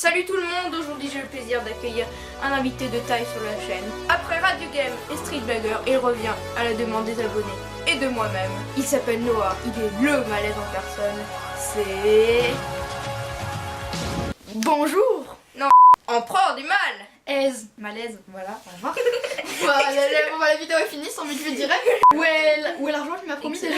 Salut tout le monde, aujourd'hui j'ai le plaisir d'accueillir un invité de taille sur la chaîne. Après Radio Game et Street Bagger, il revient à la demande des abonnés et de moi-même. Il s'appelle Noah, il est le malaise en personne. C'est... Bonjour. Non, empereur du mal. Aise, malaise, voilà, au revoir. La vidéo est finie, sans but direct. Où est l'argent que tu m'as promis déjà?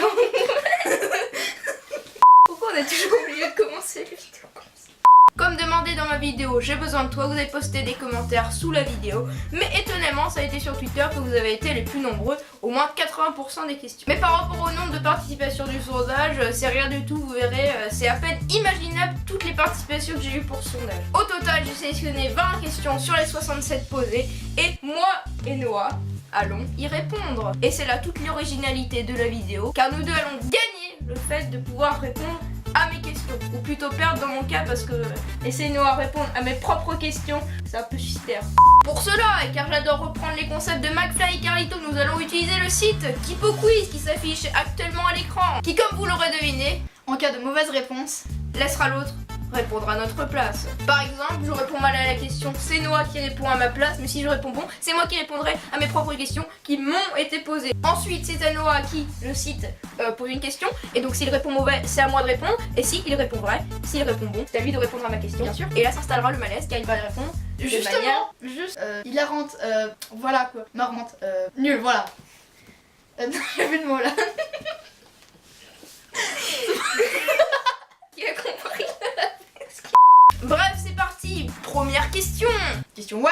Pourquoi on est toujours obligé de commencer les vidéos comme ça? Comme demandé dans ma vidéo, j'ai besoin de toi, vous avez posté des commentaires sous la vidéo. Mais étonnamment, ça a été sur Twitter que vous avez été les plus nombreux, au moins 80% des questions. Mais par rapport au nombre de participations du sondage, c'est rien du tout, vous verrez, c'est à peine imaginable toutes les participations que j'ai eues pour ce sondage. Au total, j'ai sélectionné 20 questions sur les 67 posées, et moi et Noah allons y répondre. Et c'est là toute l'originalité de la vidéo, car nous deux allons gagner le fait de pouvoir répondre à mes questions, ou plutôt perdre dans mon cas parce que laisser Noah répondre à mes propres questions, c'est un peu suicidaire. Pour cela, et car j'adore reprendre les concepts de McFly et Carlito, nous allons utiliser le site Kipo Quiz qui s'affiche actuellement à l'écran, qui comme vous l'aurez deviné, en cas de mauvaise réponse, laissera l'autre répondre à notre place. Par exemple, je réponds mal à la question, c'est Noah qui répond à ma place, mais si je réponds bon, c'est moi qui répondrai à mes propres questions qui m'ont été posées. Ensuite, c'est à Noah qui, le site, pose une question, et donc s'il répond mauvais, c'est à moi de répondre, et s'il répond vrai, s'il répond bon, c'est à lui de répondre à ma question. Bien sûr. Et là s'installera le malaise car il va répondre de manière... juste hilarante, voilà quoi, marrante, nul, voilà. J'ai vu le mot là. Qui a compris? Bref, c'est parti. Première question. Question 1.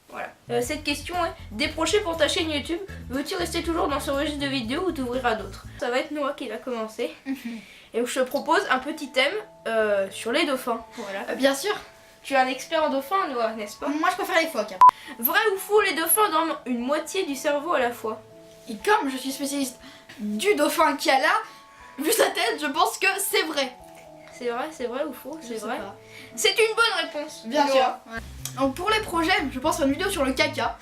Voilà. Cette question est: déprocher pour ta chaîne YouTube, veux-tu rester toujours dans ce registre de vidéos ou t'ouvrir à d'autres? Ça va être Noah qui va commencer. Et donc je te propose un petit thème sur les dauphins. Voilà. Bien sûr. Tu es un expert en dauphins, Noah, n'est-ce pas? Moi je préfère les phoques. Vrai ou faux, les dauphins dorment une moitié du cerveau à la fois? Et comme je suis spécialiste du dauphin qu'il y a là, vu sa tête, je pense que c'est vrai. C'est vrai ou faux? C'est vrai. Pas. C'est une bonne réponse. Bien Noah. sûr. Ouais. Donc pour les projets, je pense à une vidéo sur le caca.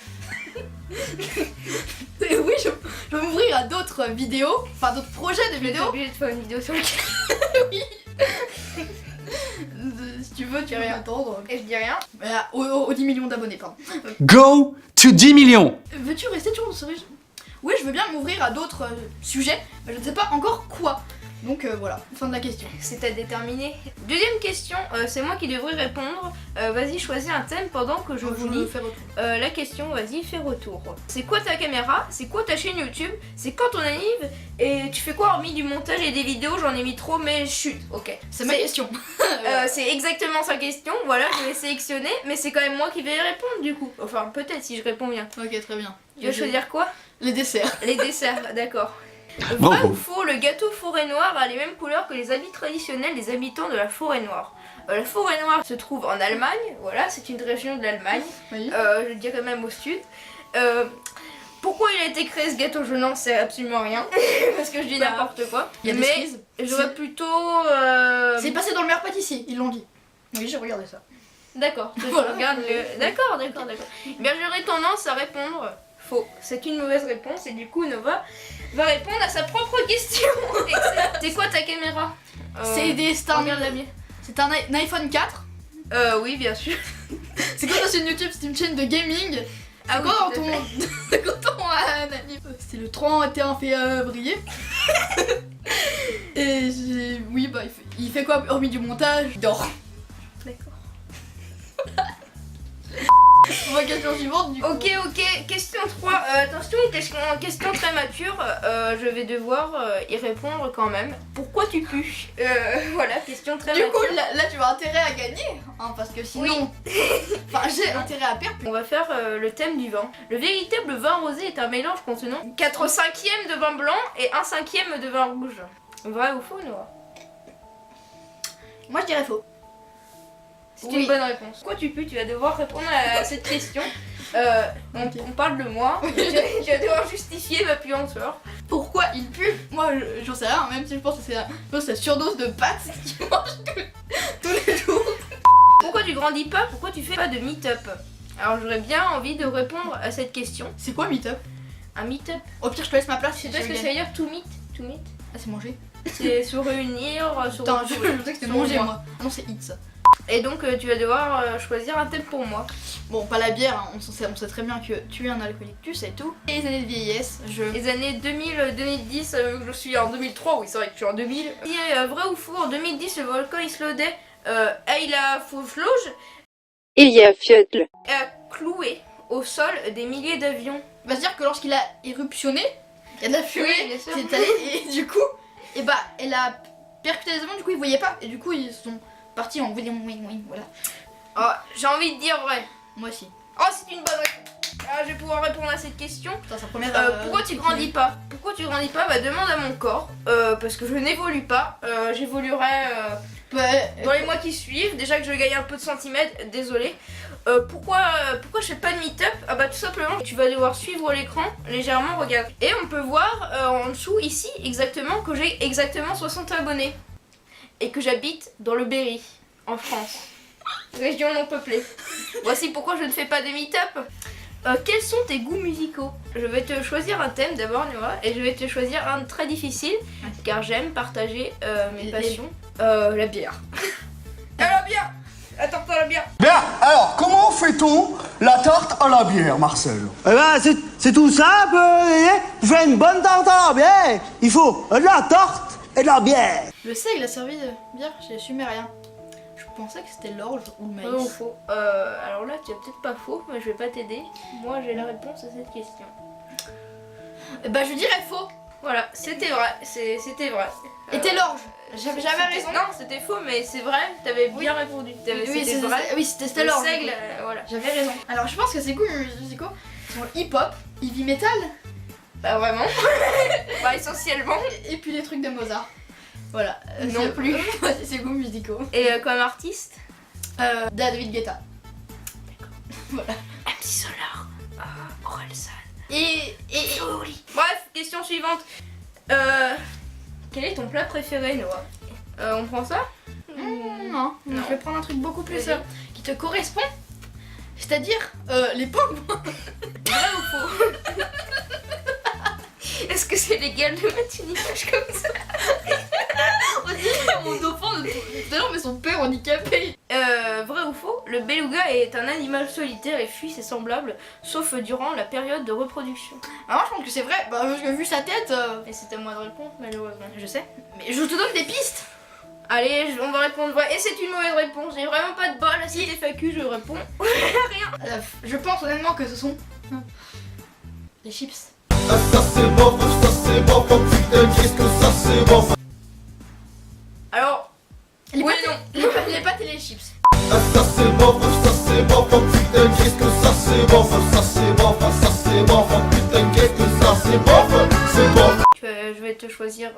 Et oui, je vais m'ouvrir à d'autres vidéos, enfin d'autres projets de T'es vidéos. obligé de faire une vidéo sur le caca. Oui. Si tu veux, tu peux m'attendre. Et je dis rien. Aux 10 millions d'abonnés, pardon. Go to 10 millions. Veux-tu rester toujours dans ce régime? Oui, je veux bien m'ouvrir à d'autres sujets, mais je ne sais pas encore quoi. Donc voilà, fin de la question. C'est à déterminer. Deuxième question, c'est moi qui devrais répondre. Vas-y, choisis un thème pendant que je vous lis fais retour. la question. Vas-y, fais retour. C'est quoi ta caméra? C'est quoi ta chaîne YouTube? C'est quand ton anniv? Et tu fais quoi hormis du montage et des vidéos? J'en ai mis trop, mais chut, ok. C'est ma question. C'est exactement sa question. Voilà, je vais sélectionner, mais c'est quand même moi qui vais y répondre du coup. Enfin, peut-être si je réponds bien. Ok, très bien. Tu veux choisir quoi? Les desserts. Les desserts, d'accord. Vrai Bravo. ou faux, le gâteau forêt noire a les mêmes couleurs que les habits traditionnels des habitants de la forêt noire? La forêt noire se trouve en Allemagne, voilà, c'est une région de l'Allemagne, Oui. je dirais même au sud. Pourquoi il a été créé ce gâteau, je n'en sais absolument rien, parce que je dis n'importe quoi. Il y a des Mais cerises. j'aurais plutôt... C'est passé dans le meilleur pâtissier, ils l'ont dit. Oui, j'ai regardé ça. D'accord, je Voilà. regarde le... D'accord. Bien, j'aurais tendance à répondre faux. C'est une mauvaise réponse et du coup Nova va répondre à sa propre question. C'est quoi ta caméra? C'est Regarde la mienne. C'est un iPhone 4. Oui, bien sûr. C'est quoi ta chaîne YouTube? C'est une chaîne de gaming. Ah C'est oui, quoi tout à ton... C'est quoi ton anniv? C'est le 31 février. Et oui, bah il fait quoi hormis du montage? Il dort. D'accord. On va question suivante du coup. Ok, question 3. Attention, question très mature. Je vais devoir y répondre quand même. Pourquoi tu pues? Voilà, question très Du mature. coup, là tu as intérêt à gagner, hein, parce que sinon, enfin j'ai intérêt à perdre. On va faire le thème du vin. Le véritable vin rosé est un mélange contenant 4/5 de vin blanc et 1/5 de vin rouge. Vrai ou faux, Noah? Moi je dirais faux. C'est Oui. une bonne réponse. Pourquoi tu pues? Tu vas devoir répondre à cette question. On parle de moi. Tu vas devoir justifier ma puanteur. Pourquoi il pue? Moi j'en sais rien, même si je pense que c'est la surdose de pâtes qu'il mange tous les jours. Pourquoi tu grandis pas? Pourquoi tu fais pas de meet-up? Alors j'aurais bien envie de répondre à cette question. C'est quoi meet-up? Un meet-up? Au pire je te laisse ma place. Tu sais ce que ça veut dire to meet? To meet? Ah c'est manger. C'est se réunir, se Putain, je retrouver. sais que c'était Sur manger moi. moi. Ah non c'est eat ça. Et donc tu vas devoir choisir un thème pour moi. Bon, pas la bière, hein. On sait très bien que tu es un alcoolique, tu sais tout. Et les années de vieillesse, Les années 2000, 2010, je suis en 2003, oui c'est vrai que je suis en 2000. Vrai ou faux, en 2010 le volcan islandais Eyjafjallajökull Il y a Fiodle. a cloué au sol des milliers d'avions. va se dire que lorsqu'il a éruptionné, il y a de la fumée Oui, bien sûr. qui est allée et du coup, et bah elle a percuté les avions, du coup ils voyaient pas et du coup ils sont partis en wing, voilà. Oh, j'ai envie de dire vrai. Moi aussi. Oh, c'est une bonne réponse. Ah, je vais pouvoir répondre à cette question. Putain, sa première. Pourquoi tu grandis pas? Pourquoi tu grandis pas? Bah demande à mon corps. Parce que je n'évolue pas. J'évoluerai dans les mois qui suivent. Déjà que je gagne un peu de centimètres. Désolé. Pourquoi je fais pas de meet-up? Ah bah tout simplement tu vas devoir suivre l'écran légèrement, regarde. Et on peut voir en dessous ici exactement que j'ai exactement 60 abonnés. Et que j'habite dans le Berry, en France. Région non peuplée. Voici pourquoi je ne fais pas de meet-up. Quels sont tes goûts musicaux? Je vais te choisir un thème d'abord, Noah, et je vais te choisir un très difficile, car j'aime partager mes passions. La bière. La bière. La tarte à la bière. Bien, alors, comment fait-on la tarte à la bière, Marcel? Eh ben, c'est tout simple. Pour faire une bonne tarte à la bière, il faut de la tarte et de la bière. Le seigle a servi de bière chez les Sumériens. Je pensais que c'était l'orge ou le maïs. Vrai ou faux? Alors là, tu as peut-être pas faux, mais je vais pas t'aider. Moi, j'ai la réponse à cette question. Bah je dirais faux. Voilà, c'était vrai. C'était vrai. Était l'orge. J'avais jamais C'était- raison. Non, c'était faux, mais c'est vrai. T'avais bien répondu. C'était vrai. Oui, c'était Le l'orge. seigle, voilà. J'avais raison. Alors je pense que ces goûts musicaux sont hip-hop, heavy metal Pas vraiment. Bah, essentiellement. et puis les trucs de Mozart. Voilà. Non c'est- plus. Voici ces goûts musicaux. Et comme artiste? David Guetta. Voilà. MC Solar. Orelsan. Et Bref, question suivante. Quel est ton plat préféré, Noah? On prend ça? non, Non. je vais prendre un truc beaucoup plus Vas-y. qui te correspond. C'est-à-dire les pommes. Vrai ou faux? Est-ce que c'est légal de mettre une image comme ça? On dirait mon dauphin de tout à l'heure, mais son père handicapé. Vrai ou faux? Le beluga est un animal solitaire et fuit ses semblables, sauf durant la période de reproduction. Alors je pense que c'est vrai, bah, parce que vu sa tête, Et c'est à moi de répondre, malheureusement. je sais. Mais je te donne des pistes. Allez, on va répondre vrai. Et c'est une mauvaise réponse. J'ai vraiment pas de bol. Si c'est FAQ, je réponds. Je pense honnêtement que ce sont des chips. Alors, Les oui, pâtes, non. les pâtes et les chips. Je vais te choisir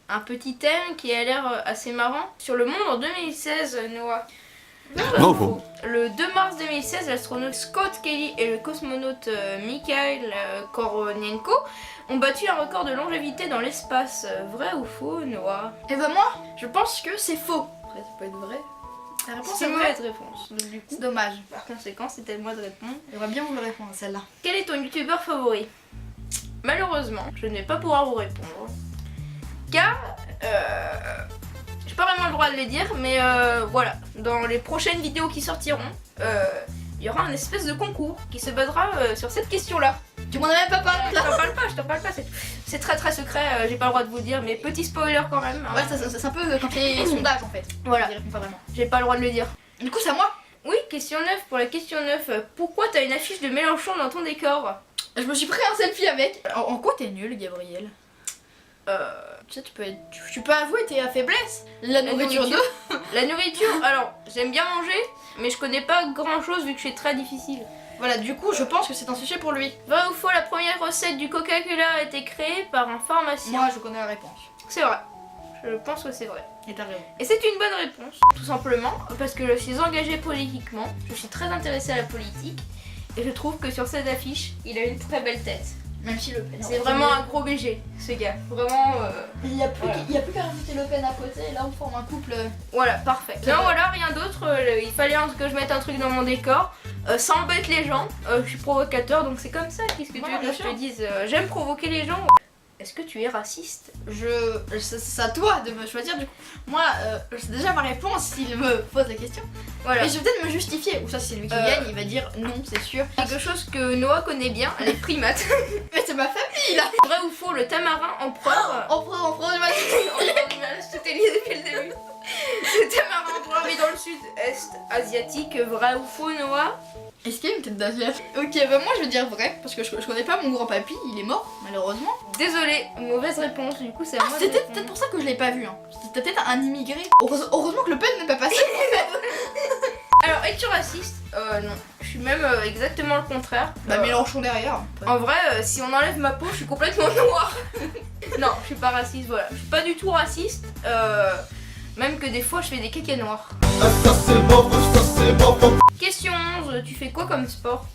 un petit thème qui a l'air assez marrant. Sur le monde en 2016, Noah. Vrai ou faux? Le 2 mars 2016, l'astronaute Scott Kelly et le cosmonaute Mikhail Koronienko ont battu un record de longévité dans l'espace. Vrai ou faux, Noah? Et bah moi, je pense que c'est faux. Après, ça peut être vrai. La réponse C'est est une vraie. mauvaise réponse. Donc du coup, C'est dommage. par conséquent, c'était à moi de répondre. J'aimerais bien vous le répondre à celle-là. Quel est ton youtubeur favori? Malheureusement, je ne vais pas pouvoir vous répondre. Car, j'ai pas vraiment le droit de le dire, mais voilà, dans les prochaines vidéos qui sortiront, il y aura un espèce de concours qui se basera sur cette question-là. Tu m'en as même pas parlé Je là. t'en parle pas, c'est très très secret, j'ai pas le droit de vous dire, mais petit spoiler quand même. Hein. Ouais, c'est un peu quand les sondages en fait. Voilà. Je réponds pas vraiment. J'ai pas le droit de le dire. Du coup, c'est à moi. Oui, question 9, pour la question 9, pourquoi t'as une affiche de Mélenchon dans ton décor? Je me suis pris un selfie avec. En quoi t'es nul, Gabriel? Tu sais, tu peux avouer tes faiblesses. La nourriture nourriture. d'eau. La nourriture, alors j'aime bien manger, mais je connais pas grand chose vu que c'est très difficile. Voilà, du coup, je pense que c'est un sujet pour lui. Vrai ou faux, la première recette du Coca-Cola a été créée par un pharmacien? Moi, je connais la réponse. C'est vrai. Je pense que c'est vrai. Et t'as raison. Et c'est une bonne réponse, tout simplement parce que je suis engagée politiquement, je suis très intéressée à la politique, et je trouve que sur cette affiche, il a une très belle tête. Même si Le Pen. C'est vraiment un gros BG, ce gars. Vraiment, Il y a plus Voilà. qu'à rajouter Le Pen à côté, et là on forme un couple. voilà, parfait. Non, voilà, rien d'autre. Il fallait que je mette un truc dans mon décor. Ça embête les gens. Je suis provocateur, donc c'est comme ça. Qu'est-ce que tu Voilà, veux que bien je sûr. te dise? J'aime provoquer les gens. est-ce que tu es raciste? C'est à toi de me choisir du coup. Moi, c'est déjà ma réponse s'il me pose la question. Voilà. Et je vais peut-être me justifier. Ou ça, c'est lui qui gagne, il va dire non, c'est sûr. Quelque chose que Noah connaît bien, les primates. Mais c'est ma famille là. Vrai ou faux, le tamarin empereur. Empereur du match. C'était lié depuis le début. Le tamarin empereur vit dans le sud-est asiatique. Vrai ou faux, Noah? Est-ce qu'il y a une tête d'asiate? Ok, bah moi je vais dire vrai, parce que je connais pas mon grand papy, il est mort, malheureusement. Désolé, mauvaise réponse, du coup c'est à moi de C'était répondre. peut-être pour ça que je l'ai pas vu, hein. C'était peut-être un immigré. Heureusement que le pen n'est pas passé. Alors, es-tu raciste? Non. Je suis même exactement le contraire. Bah Mélenchon derrière. En vrai, si on enlève ma peau, je suis complètement noire. Non, je suis pas raciste, voilà. Je suis pas du tout raciste. Même que des fois, je fais des caca noirs. Question 11, tu fais quoi comme sport?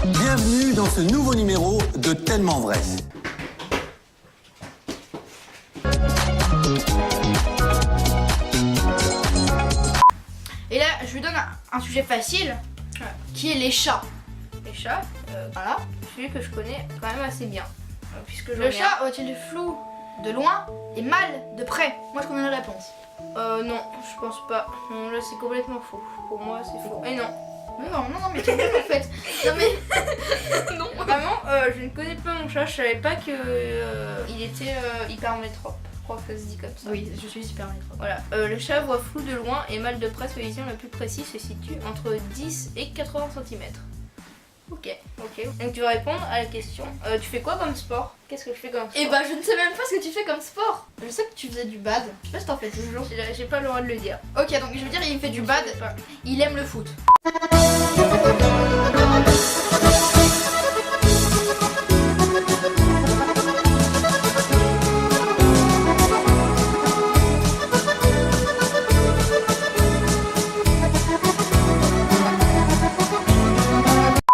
Bienvenue dans ce nouveau numéro de Tellement Vrai. Et là, je lui donne un sujet facile, qui est les chats. Les chats, Voilà. celui que je connais quand même assez bien. Puisque Le chat a-t-il flou de loin et mal de près? Moi je connais la réponse. Non, je pense pas. Non, là, c'est complètement faux. Pour moi, c'est faux. Et non. Non, mais tu en fait. Non mais. Non, vraiment, je ne connais pas mon chat. Je savais pas que il était hypermétrope. Je crois que ça se dit comme ça. Oui, je suis super métro. Voilà. Le chat voit flou de loin et mal de près. Sa vision la plus précise se situe entre 10 et 80 cm. Ok. Donc tu vas répondre à la question. Tu fais quoi comme sport? Qu'est-ce que je fais comme sport? Et bah je ne sais même pas ce que tu fais comme sport. Je sais que tu faisais du bad. Je sais pas si t'en fais toujours. J'ai pas le droit de le dire. Ok, donc je veux dire il fait du bad. Il aime le foot.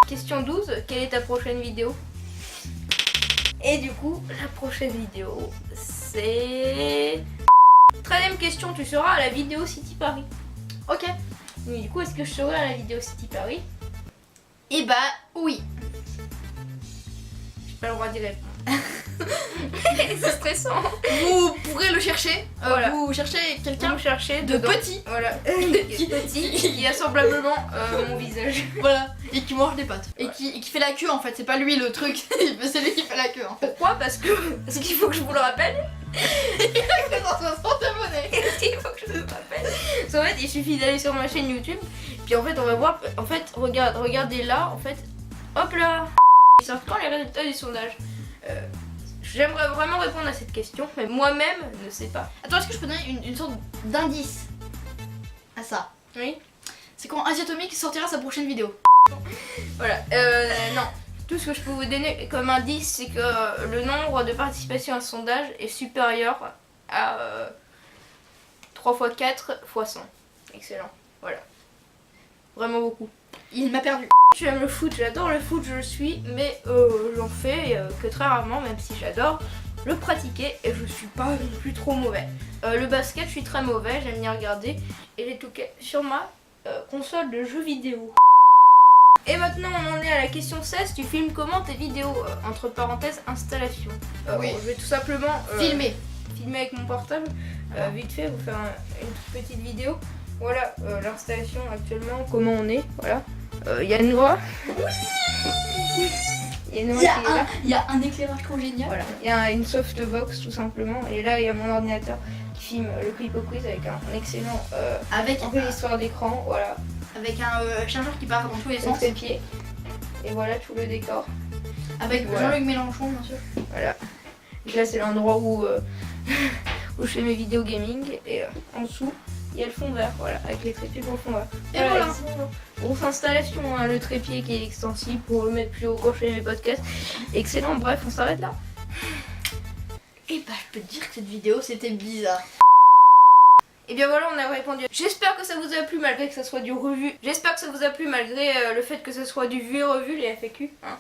Question 12, quelle est ta prochaine vidéo? Et du coup, la prochaine vidéo, c'est... 13ème question, tu seras à la vidéo City Paris. Ok. Mais du coup, est-ce que je serai à la vidéo City Paris? Et bah oui. J'ai pas le droit d'y répondre. C'est stressant. Vous pourrez le chercher. Voilà. Vous cherchez quelqu'un Vous cherchez de dedans. petit. Voilà. Petit, qui a semblablement mon visage. Voilà. Et qui mange des pâtes. Et qui fait la queue en fait. C'est pas lui le truc. C'est lui qui fait la queue en fait. Pourquoi? Parce qu'il faut que je vous le rappelle. Il a 160 abonnés. Est-ce qu'il faut que je vous le rappelle? Parce qu'en fait, il suffit d'aller sur ma chaîne YouTube. Puis en fait, on va voir. En fait, regardez là. En fait, hop là. Ils sortent quand les résultats du sondage? J'aimerais vraiment répondre à cette question, mais moi-même ne sais pas. Attends, est-ce que je peux donner une sorte d'indice à ça? Oui. C'est quand Asiatomique sortira sa prochaine vidéo. Voilà. Non. Tout ce que je peux vous donner comme indice, c'est que le nombre de participations à ce sondage est supérieur à 3 x 4 x 100. Excellent. Voilà. Vraiment beaucoup. Il m'a perdu. Tu aimes le foot, j'adore le foot, je le suis, mais j'en fais que très rarement, même si j'adore le pratiquer et je suis pas non plus trop mauvais. Le basket, je suis très mauvais, j'aime bien regarder et les touquets sur ma console de jeux vidéo. Et maintenant on en est à la question 16, tu filmes comment tes vidéos? Entre parenthèses, installation. Oui. Je vais tout simplement Filmer. filmer avec mon portable, vite fait, vous faire une toute petite vidéo. Voilà l'installation actuellement, comment on est, voilà. Il y a Noah. Il y a Noah qui est là. Il y a un éclairage trop génial. Voilà, il y a une softbox tout simplement. Et là, il y a mon ordinateur qui filme le Clip au Quiz avec un excellent Avec enregistreur d'écran. Voilà, un chargeur qui part dans tous les son sens. trépied. Et voilà tout le décor. Avec Voilà. Jean-Luc Mélenchon, bien sûr. Voilà. Et là, c'est l'endroit où, où je fais mes vidéos gaming. Et en dessous, il y a le fond vert. Voilà, avec les trépieds pour le fond vert. Et voilà. Grosse installation, hein, le trépied qui est extensible pour le mettre plus haut quand je fais mes podcasts. Excellent, bref, on s'arrête là. Et bah, je peux te dire que cette vidéo c'était bizarre. Et bien voilà, on a répondu. J'espère que ça vous a plu malgré que ça soit du revu. J'espère que ça vous a plu malgré le fait que ça soit du vu et revu, les FAQ. Hein.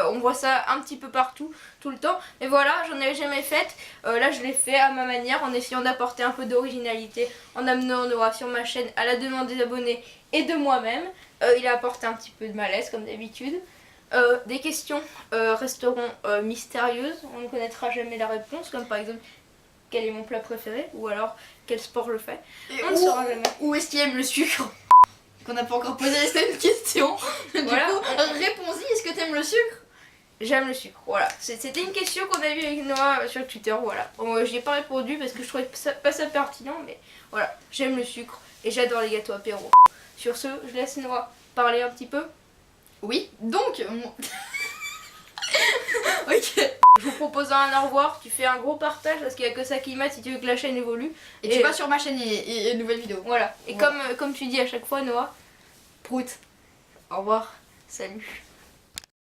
On voit ça un petit peu partout, tout le temps. Mais voilà, j'en avais jamais fait. Là, je l'ai fait à ma manière, en essayant d'apporter un peu d'originalité, en amenant Noah sur ma chaîne à la demande des abonnés et de moi-même. Il a apporté un petit peu de malaise, comme d'habitude. Des questions resteront mystérieuses, on ne connaîtra jamais la réponse, comme par exemple quel est mon plat préféré, ou alors quel sport je fais. Et On ne saura jamais. où est-ce qu'il aime le sucre? Qu'on n'a pas encore posé cette question. Du Voilà. coup, réponds-y, est-ce que t'aimes le sucre? J'aime le sucre, voilà. C'était une question qu'on a vue avec Noah sur Twitter, voilà. J'y ai pas répondu parce que je trouvais pas ça pertinent, mais voilà. J'aime le sucre et j'adore les gâteaux apéro. Sur ce, je laisse Noah parler un petit peu. Oui, donc... ok. Je vous propose un au revoir, tu fais un gros partage parce qu'il n'y a que ça qui mate si tu veux que la chaîne évolue. Et tu vas sur ma chaîne et nouvelle vidéo. Voilà. Et Voilà. comme tu dis à chaque fois, Noah, Prout. au revoir, salut.